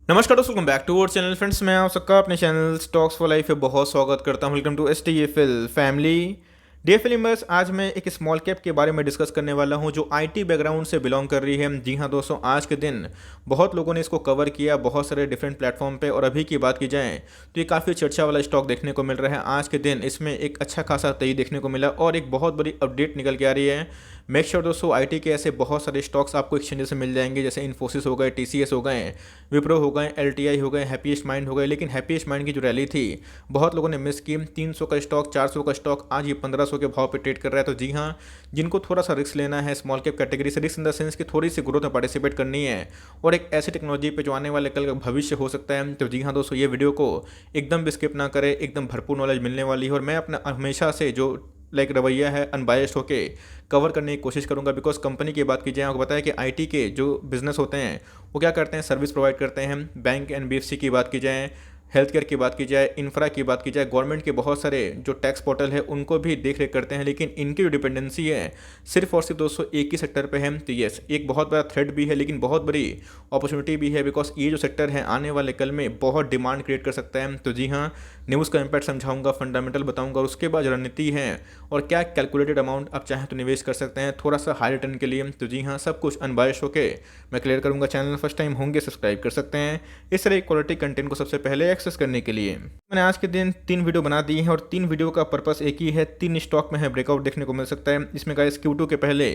नमस्कार दोस्तों, welcome back to our channel. Friends, मैं आप सबका अपने चैनल स्टॉक्स फॉर लाइफ पे बहुत स्वागत करता हूं। Welcome to STFL family. Dear filmers, आज मैं एक स्मॉल कैप के बारे में डिस्कस करने वाला हूं जो आईटी बैकग्राउंड से बिलोंग कर रही है। जी हां दोस्तों, आज के दिन बहुत लोगों ने इसको कवर किया बहुत सारे डिफरेंट प्लेटफॉर्म पे, और अभी की बात की जाए तो ये काफ़ी चर्चा वाला स्टॉक देखने को मिल रहा है। आज के दिन इसमें एक अच्छा खासा तेजी देखने को मिला और एक बहुत बड़ी अपडेट निकल के आ रही है। मेक श्योर दोस्तों, आईटी के ऐसे बहुत सारे स्टॉक्स आपको एक्सचेंजेस से मिल जाएंगे, जैसे इन्फोसिस हो गए, TCS हो गए, विप्रो हो गए, LTI हो गए, हैप्पीएस्ट माइंड हो गए। लेकिन हैप्पीएस्ट माइंड की जो रैली थी बहुत लोगों ने मिस की। 300 का स्टॉक, 400 का स्टॉक आज ये 1500 के भाव पे ट्रेड कर रहा है। तो जी हाँ, जिनको थोड़ा सा रिस्क लेना है स्मॉल कैप कैटेगरी से, रिस्क इन द सेंस कि थोड़ी सी ग्रोथ में पार्टिसिपेट करनी है और एक ऐसी टेक्नोलॉजी पे जो आने वाले कल का भविष्य हो सकता है, तो जी हाँ दोस्तों, ये वीडियो को एकदम भी स्किप ना करें। एकदम भरपूर नॉलेज मिलने वाली है और मैं अपना हमेशा से जो रवैया है अनबायस्ड होके कवर करने की कोशिश करूंगा। बिकॉज कंपनी की बात की जाए, आपको पता है कि आईटी के जो बिजनेस होते हैं वो क्या करते हैं, सर्विस प्रोवाइड करते हैं। बैंक NBFC की बात की जाए, हेल्थ केयर की बात की जाए, इंफ्रा की बात की जाए, गवर्नमेंट के बहुत सारे जो टैक्स पोर्टल है उनको भी देख रेख करते हैं। लेकिन इनकी जो डिपेंडेंसी है सिर्फ और सिर्फ दोस्तों एक ही सेक्टर पे है। तो यस, एक बहुत बड़ा थ्रेट भी है लेकिन बहुत बड़ी अपॉर्चुनिटी भी है। बिकॉज ये जो सेक्टर है आने वाले कल में बहुत डिमांड क्रिएट कर सकता है। तो जी हाँ, न्यूज़ का इम्पैक्ट समझाऊंगा, फंडामेंटल बताऊंगा और उसके बाद रणनीति है और क्या कैलकुलेटेड अमाउंट आप चाहें तो निवेश कर सकते हैं थोड़ा सा हाई रिटर्न के लिए। तो जी हाँ, सब कुछ अनबायस्ड होके मैं क्लियर करूंगा। चैनल फर्स्ट टाइम होंगे सब्सक्राइब कर सकते हैं इस तरह क्वालिटी कंटेंट को सबसे पहले एक्सेस करने के लिए। मैंने आज के दिन 3 वीडियो बना दी हैं और 3 वीडियो का पर्पस एक ही है। 3 स्टॉक में है ब्रेकआउट देखने को मिल सकता है। इसमें गाइस Q2 के पहले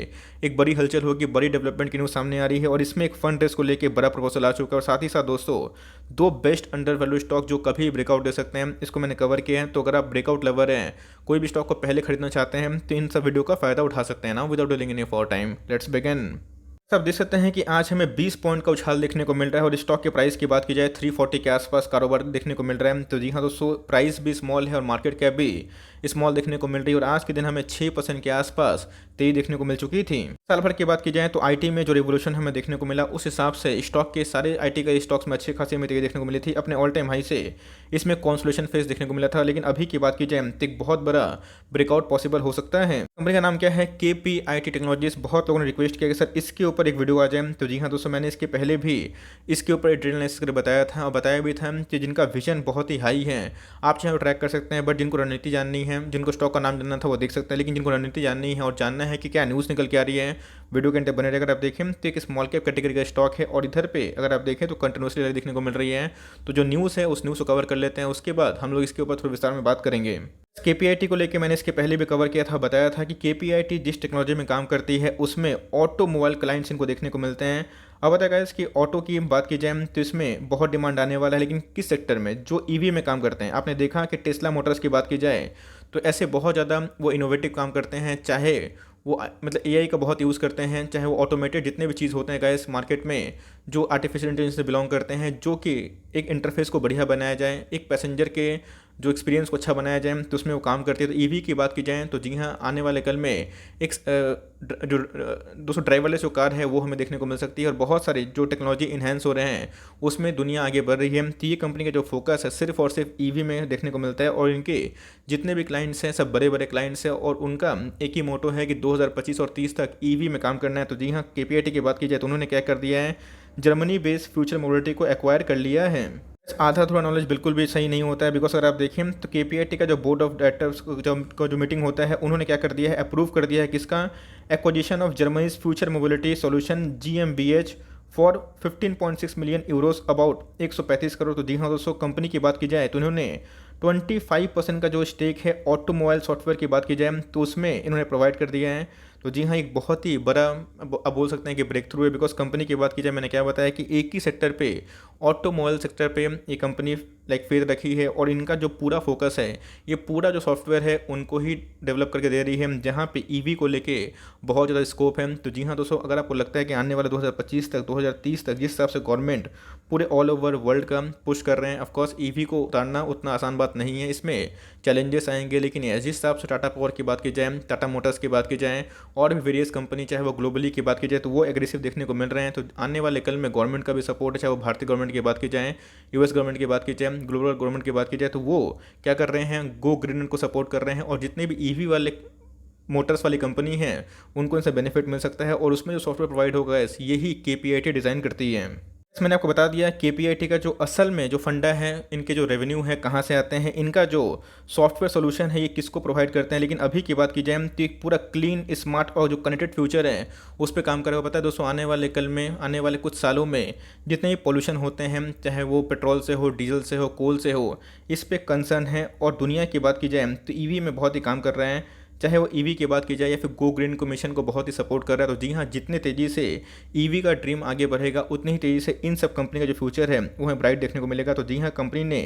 एक बड़ी हलचल होगी, बड़ी डेवलपमेंट की न्यूज़ सामने आ रही है और इसमें एक फंड रेस को लेकर बड़ा प्रपोजल आ चुका है। और साथ ही साथ दोस्तों 2 बेस्ट अंडर वैल्यू स्टॉक जो कभी ब्रेकआउट दे सकते हैं, इसको मैंने कवर किया है। तो अगर आप ब्रेकआउट लवर हैं, कोई भी स्टॉक को पहले खरीदना चाहते हैं, तो इन सब वीडियो का फायदा उठा सकते हैं ना। Without delaying any for time, let's begin. आप देख सकते हैं कि आज हमें 20 पॉइंट का उछाल देखने को मिल रहा है और स्टॉक के प्राइस की बात की जाए 340 के आसपास कारोबार देखने को मिल रहा है। तो जी हाँ दोस्तों, प्राइस भी स्मॉल है और मार्केट कैप भी स्मॉल देखने को मिल रही है और आज के दिन हमें 6% के आसपास तेजी देखने को मिल चुकी थी। साल भर की बात की जाए तो आईटी में जो रिवोल्यूशन हमें देखने को मिला उस हिसाब से स्टॉक के सारे आईटी के स्टॉक्स में अच्छी खासी हमें तेजी देखने को मिली थी। अपने ऑल टाइम हाई से इसमें कॉन्सोलेशन फेज देखने को मिला था। लेकिन अभी की बात की जाए तो एक बहुत बड़ा ब्रेकआउट पॉसिबल हो सकता है। कंपनी का नाम क्या है, KPIT टेक्नोलॉजीज। बहुत लोगों ने रिक्वेस्ट किया कि सर इसके ऊपर एक वीडियो आ जाए। तो जी हाँ दोस्तों, मैंने इसके पहले भी इसके ऊपर डिटेल एनालिसिस करके बताया था और बताया भी था कि जिनका विजन बहुत ही हाई है आप चाहे ट्रैक कर सकते हैं। बट जिनको रणनीति जाननी है, जिनको स्टॉक का नाम जानना था वो देख सकते हैं। लेकिन जिनको रणनीति जाननी है और जानना है कि क्या न्यूज़ निकल के आ रही है, वीडियो के अंत बने रहेगा। अगर आप देखें तो एक स्मॉल कैप कैटेगरी का स्टॉक है और इधर पे अगर आप देखें तो कंटिन्यूसली देखने को मिल रही है। तो जो न्यूज़ है उस न्यूज़ को कवर कर लेते हैं, उसके बाद हम लोग इसके ऊपर थोड़ा विस्तार में बात करेंगे। KPIT को लेकर मैंने इसके पहले भी कवर किया था, बताया था कि KPIT जिस टेक्नोलॉजी में काम करती है उसमें ऑटोमोबाइल क्लाइंट्स इनको देखने को मिलते हैं। अब बताया गाइस कि ऑटो की बात की जाए तो इसमें बहुत डिमांड आने वाला है। लेकिन किस सेक्टर में, जो EV में काम करते हैं। आपने देखा कि टेस्ला मोटर्स की बात की जाए तो ऐसे बहुत ज़्यादा वो इनोवेटिव काम करते हैं, चाहे वो मतलब AI का बहुत यूज़ करते हैं, चाहे वो ऑटोमेटेड जितने भी चीज़ होते हैं गाइस मार्केट में जो आर्टिफिशियल इंटेलिजेंस से बिलोंग करते हैं, जो कि एक इंटरफेस को बढ़िया बनाया जाए, एक पैसेंजर के जो एक्सपीरियंस को अच्छा बनाया जाए, तो उसमें वो काम करती है। तो EV की बात की जाए तो जी हाँ, आने वाले कल में एक जो दोस्तों ड्राइवरलेस जो कार है वो हमें देखने को मिल सकती है और बहुत सारे जो टेक्नोलॉजी इन्हेंस हो रहे हैं उसमें दुनिया आगे बढ़ रही है। तो ये कंपनी का जो फोकस है सिर्फ और सिर्फ EV में देखने को मिलता है और इनके जितने भी क्लाइंट्स हैं सब बड़े बड़े क्लाइंट्स हैं और उनका एक ही मोटो है कि 2025 और 30 तक EV में काम करना है। तो जी हाँ, KPIT की बात की जाए तो उन्होंने क्या कर दिया है, जर्मनी बेस्ड फ्यूचर मोबिलिटी को एक्वायर कर लिया है। आधा थोड़ा नॉलेज बिल्कुल भी सही नहीं होता है। बिकॉज अगर आप देखें तो KPIT का जो बोर्ड ऑफ डायरेक्टर्स जो मीटिंग होता है उन्होंने क्या कर दिया है, अप्रूव कर दिया है किसका, acquisition of Germany's future mobility solution GmbH for 15.6 million Euros, about 135 crore. तो जी हाँ दोस्तों, कंपनी की बात की जाए तो इन्होंने 25% का जो स्टेक है ऑटोमोबाइल सॉफ्टवेयर की बात की जाए तो उसमें इन्होंने प्रोवाइड कर दिया है। तो जी हाँ, एक बहुत ही बड़ा अब बोल सकते हैं कि ब्रेक थ्रू है। बिकॉज कंपनी की बात की जाए, मैंने क्या बताया कि एक ही सेक्टर पे, ऑटोमोबाइल सेक्टर पे ये कंपनी लाइक फेज रखी है और इनका जो पूरा फोकस है, ये पूरा जो सॉफ्टवेयर है उनको ही डेवलप करके दे रही है, जहाँ पे EV को लेके बहुत ज़्यादा स्कोप है। तो जी हाँ दोस्तों, अगर आपको लगता है कि आने वाले 2025 तक 2030 तक जिस हिसाब से गवर्नमेंट पूरे ऑल ओवर वर्ल्ड का पुश कर रहे हैं, ऑफकोर्स EV को उतारना उतना आसान बात नहीं है, इसमें चैलेंजेस आएंगे। लेकिन जिस हिसाब से टाटा पावर की बात की जाए, टाटा मोटर्स की बात की जाए और भी वेरियस कंपनी चाहे वो ग्लोबली की बात की जाए तो वो एग्रेसिव देखने को मिल रहे हैं। तो आने वाले कल में गवर्नमेंट का भी सपोर्ट है, चाहे वो भारतीय गवर्नमेंट की बात की जाए, US गवर्नमेंट की बात की जाए, ग्लोबल गवर्नमेंट की बात की जाए, तो वो क्या कर रहे हैं, गो ग्रीन को सपोर्ट कर रहे हैं और जितने भी EV वाले मोटर्स वाली कंपनी है उनको इनसे बेनिफिट मिल सकता है और उसमें जो सॉफ्टवेयर प्रोवाइड होगा यही KPIT डिज़ाइन करती है। मैंने आपको बता दिया केपीआईटी का जो असल में जो फंडा है, इनके जो रेवेन्यू है कहाँ से आते हैं, इनका जो सॉफ्टवेयर सोल्यूशन है ये किसको प्रोवाइड करते हैं। लेकिन अभी की बात की जाए तो एक पूरा क्लीन स्मार्ट और जो कनेक्टेड फ्यूचर है उस पर काम करेगा। पता है दोस्तों, आने वाले कल में, आने वाले कुछ सालों में जितने भी पोल्यूशन होते हैं, चाहे वो पेट्रोल से हो, डीजल से हो, कोल से हो, इस पर कंसर्न है। और दुनिया की बात की जाए तो ईवी में बहुत ही काम कर रहे हैं, चाहे वो ईवी की बात की जाए या फिर गो ग्रीन को मिशन को बहुत ही सपोर्ट कर रहा है। तो जी हाँ, जितने तेज़ी से ईवी का ड्रीम आगे बढ़ेगा उतनी ही तेज़ी से इन सब कंपनी का जो फ्यूचर है वो हमें ब्राइट देखने को मिलेगा। तो जी हाँ, कंपनी ने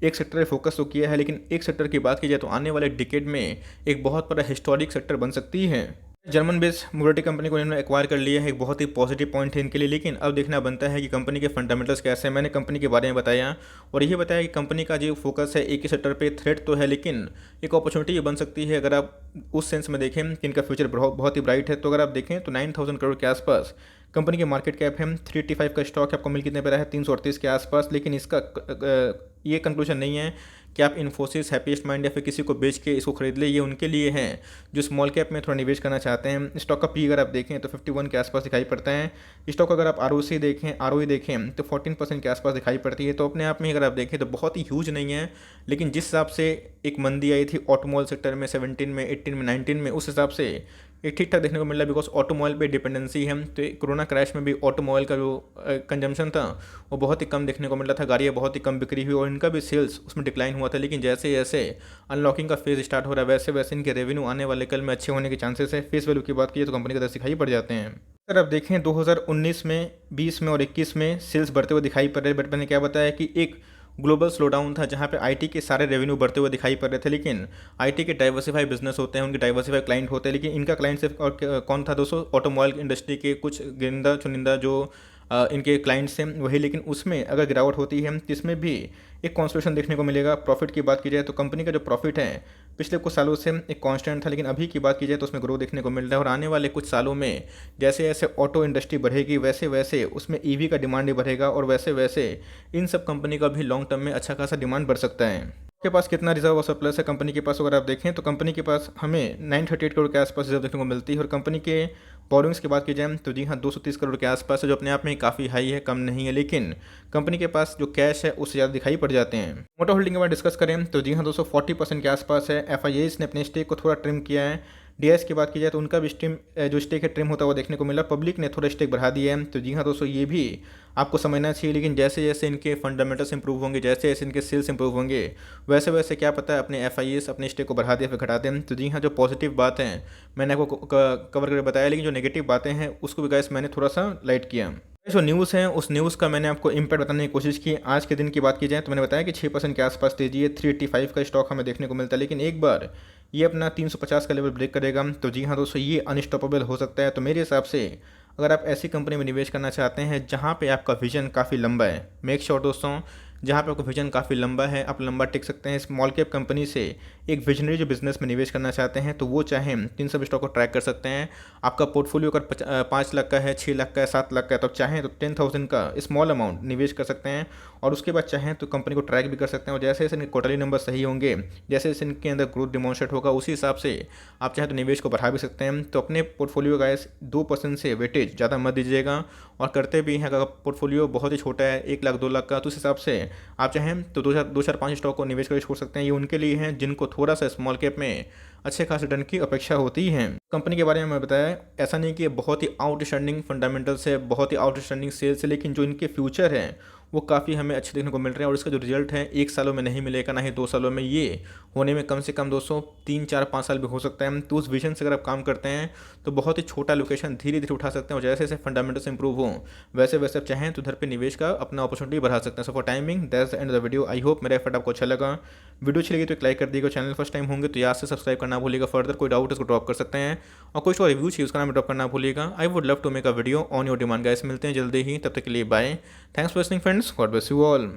एक सेक्टर पर फोकस तो किया है, लेकिन एक सेक्टर की बात की जाए तो आने वाले डिकेड में एक बहुत बड़ा हिस्टोरिक सेक्टर बन सकती है। जर्मन बेस्ड मोबिलिटी कंपनी को इन्होंने एक्वायर कर लिया है, एक बहुत ही पॉजिटिव पॉइंट है इनके लिए। लेकिन अब देखना बनता है कि कंपनी के फंडामेंटल्स कैसे हैं। मैंने कंपनी के बारे में बताया और यही बताया कि कंपनी का जो फोकस है एक ही सेक्टर पे, थ्रेट तो है लेकिन एक अपॉर्चुनिटी ये बन सकती है अगर आप उस सेंस में देखें कि इनका फ्यूचर बहुत ही ब्राइट है। तो अगर आप देखें तो 9,000 करोड़ के आसपास कंपनी की मार्केट कैप है, 385 का स्टॉक आपको मिल कितने पे रहा है, 338 के आसपास। लेकिन इसका ये कंक्लूजन नहीं है कि आप इन्फोसिस, हैप्पीएस्ट माइंड या फिर किसी को बेच के इसको खरीद ले। ये उनके लिए हैं जो स्मॉल कैप में थोड़ा निवेश करना चाहते हैं। स्टॉक का पी अगर आप देखें तो 51 के आसपास दिखाई पड़ता है। स्टॉक अगर आप आरओसी देखें, आरओई देखें तो 14% के आसपास दिखाई पड़ती है। तो अपने आप में अगर आप देखें तो बहुत ही ह्यूज नहीं है, लेकिन जिस हिसाब से एक मंदी आई थी ऑटोमोबाइल सेक्टर में 17 में, 18 में, 19 में, उस हिसाब से एक ठीक ठाक देखने को मिल रहा है। बिकॉज ऑटोमोबाइल पे डिपेंडेंसी है, तो कोरोना क्रैश में भी ऑटोमोबाइल का जो कंजम्पशन था वो बहुत ही कम देखने को मिल रहा था, गाड़ियाँ बहुत ही कम बिक्री हुई और इनका भी सेल्स उसमें डिक्लाइन हुआ था। लेकिन जैसे जैसे अनलॉकिंग का फेज स्टार्ट हो रहा है वैसे वैसे इनके रेवेन्यू आने वाले कल में अच्छे होने के चांसेस है। फेस वैल्यू की बात की तो कंपनी के 10 दिखाई पड़ जाते हैं। अगर आप देखें 2019 में, 20 में और 21 में सेल्स बढ़ते हुए दिखाई पड़ रहे, बट मैंने क्या बताया कि एक ग्लोबल स्लोडाउन था जहाँ पे आईटी के सारे रेवेन्यू बढ़ते हुए दिखाई पड़ रहे थे। लेकिन आईटी के डाइवर्सिफाई बिजनेस होते हैं, उनके डाइवर्सिफाई क्लाइंट होते हैं, लेकिन इनका क्लाइंट सिर्फ और कौन था दोस्तों, ऑटोमोबाइल इंडस्ट्री के कुछ गिनदा चुनिंदा जो इनके क्लाइंट्स हैं वही। लेकिन उसमें अगर गिरावट होती है तो इसमें भी एक कॉन्स्ट्रेशन देखने को मिलेगा। प्रॉफिट की बात की जाए तो कंपनी का जो प्रॉफिट है पिछले कुछ सालों से एक कांस्टेंट था, लेकिन अभी की बात की जाए तो उसमें ग्रोथ देखने को मिल रहा है। और आने वाले कुछ सालों में जैसे जैसे ऑटो इंडस्ट्री बढ़ेगी वैसे वैसे उसमें ईवी का डिमांड भी बढ़ेगा और वैसे वैसे इन सब कंपनी का भी लॉन्ग टर्म में अच्छा खासा डिमांड बढ़ सकता है। के पास कितना रिजर्व और सरप्लस है कंपनी के पास, अगर आप देखें तो कंपनी के पास हमें 938 करोड़ के आसपास रिजर्व देखने को मिलती है। और कंपनी के बोरिंग्स की बात की जाए तो जी हाँ 230 करोड़ के आसपास है, जो अपने आप में काफ़ी हाई है, कम नहीं है। लेकिन कंपनी के पास जो कैश है उससे ज़्यादा दिखाई पड़ जाते हैं। मोटा होल्डिंग के बारे में डिस्कस करें तो जी हाँ दोस्तों 40% के आसपास है। एफआईएस ने अपने स्टेक को थोड़ा ट्रिम किया है। डीएस की बात की जाए तो उनका भी जो स्टेक है ट्रिम होता हुआ देखने को मिला। पब्लिक ने थोड़ा स्टेक बढ़ा दिया है। तो जी हाँ दोस्तों ये भी आपको समझना चाहिए। लेकिन जैसे जैसे इनके फंडामेंटल्स इंप्रूव होंगे, जैसे जैसे इनके सेल्स इंप्रूव होंगे वैसे वैसे क्या पता है अपने एफआईएस अपने स्टेक को बढ़ा दे फिर घटा दें। तो जी हाँ, जो पॉजिटिव बात है मैंने आपको कवर करके बताया, लेकिन जो नेगेटिव बातें हैं उसको भी गाइस मैंने थोड़ा सा लाइट किया। जो न्यूज़ है उस न्यूज़ का मैंने आपको इम्पैक्ट बताने की कोशिश की। आज के दिन की बात की जाए तो मैंने बताया कि 6% के आसपास तेजी है, 385 का स्टॉक हमें देखने को मिलता है। लेकिन एक बार ये अपना 350 का लेवल ब्रेक करेगा तो जी हाँ दोस्तों ये अनस्टॉपेबल हो सकता है। तो मेरे हिसाब से अगर आप ऐसी कंपनी में निवेश करना चाहते हैं जहाँ पे आपका विजन काफ़ी लंबा है, मेक श्योर दोस्तों जहाँ पे आपका विजन काफ़ी लंबा है, आप लंबा टिक सकते हैं। स्मॉल कैप कंपनी से एक विजनरी जो बिजनेस में निवेश करना चाहते हैं तो वो चाहें 300 स्टॉक को ट्रैक कर सकते हैं। आपका पोर्टफोलियो अगर 5 लाख का है, 6 लाख का है, 7 लाख का है तो चाहें तो 10,000 का स्मॉल अमाउंट निवेश कर सकते हैं और उसके बाद चाहें तो कंपनी को ट्रैक भी कर सकते हैं। और जैसे जैसे इनके क्वार्टरली नंबर सही होंगे, जैसे जैसे इनके अंदर ग्रोथ डिमॉन्स्ट्रेट होगा, उसी हिसाब से आप चाहें तो निवेश को बढ़ा भी सकते हैं। तो अपने पोर्टफोलियो का 2% से वेटेज ज़्यादा मत दीजिएगा। और करते भी हैं अगर पोर्टफोलियो बहुत ही छोटा है 1 लाख 2 लाख का तो उस हिसाब से आप चाहें तो 2-4-5 स्टॉक को निवेश करके छोड़ सकते हैं। ये उनके लिए हैं जिनको थोड़ा सा स्मॉल कैप में अच्छे खासे रिटर्न की अपेक्षा होती है। कंपनी के बारे में मैं बताया, ऐसा नहीं कि ये बहुत ही आउटस्टैंडिंग फंडामेंटल्स है, बहुत ही आउटस्टैंडिंग सेल्स है, लेकिन जो इनके फ्यूचर है वो काफ़ी हमें अच्छे देखने को मिल रहे हैं। और इसका जो रिजल्ट है 1 सालों में नहीं मिलेगा, ना ही 2 सालों में, ये होने में कम से कम दोस्तों 3-4-5 साल भी हो सकता है। तो उस विजन से अगर आप काम करते हैं तो बहुत ही छोटा लोकेशन धीरे धीरे उठा सकते हैं। और जैसे जैसे फंडामेंटल्स इंप्रूव हों वैसे वैसे आप चाहें तो उधर पे निवेश का अपना अपॉर्चुनिटी बढ़ा सकते हैं। So for timing that's the end of the video. I hope मेरा एफर्ट आपको अच्छा लगा। वीडियो अच्छी लगी तो एक लाइक कर दीजिएगा। चैनल फर्स्ट टाइम होंगे तो याद से सब्सक्राइब करना भूलिएगा। फर्दर कोई डाउट उसको ड्रॉप कर सकते हैं और कुछ और रिव्यू चाहिए उसका नाम ड्रॉप करना भूलिएगा। I would love to make a video on your demand guys. मिलते हैं जल्दी ही, तब तक के लिए bye. Thanks for listening friends, God bless you all.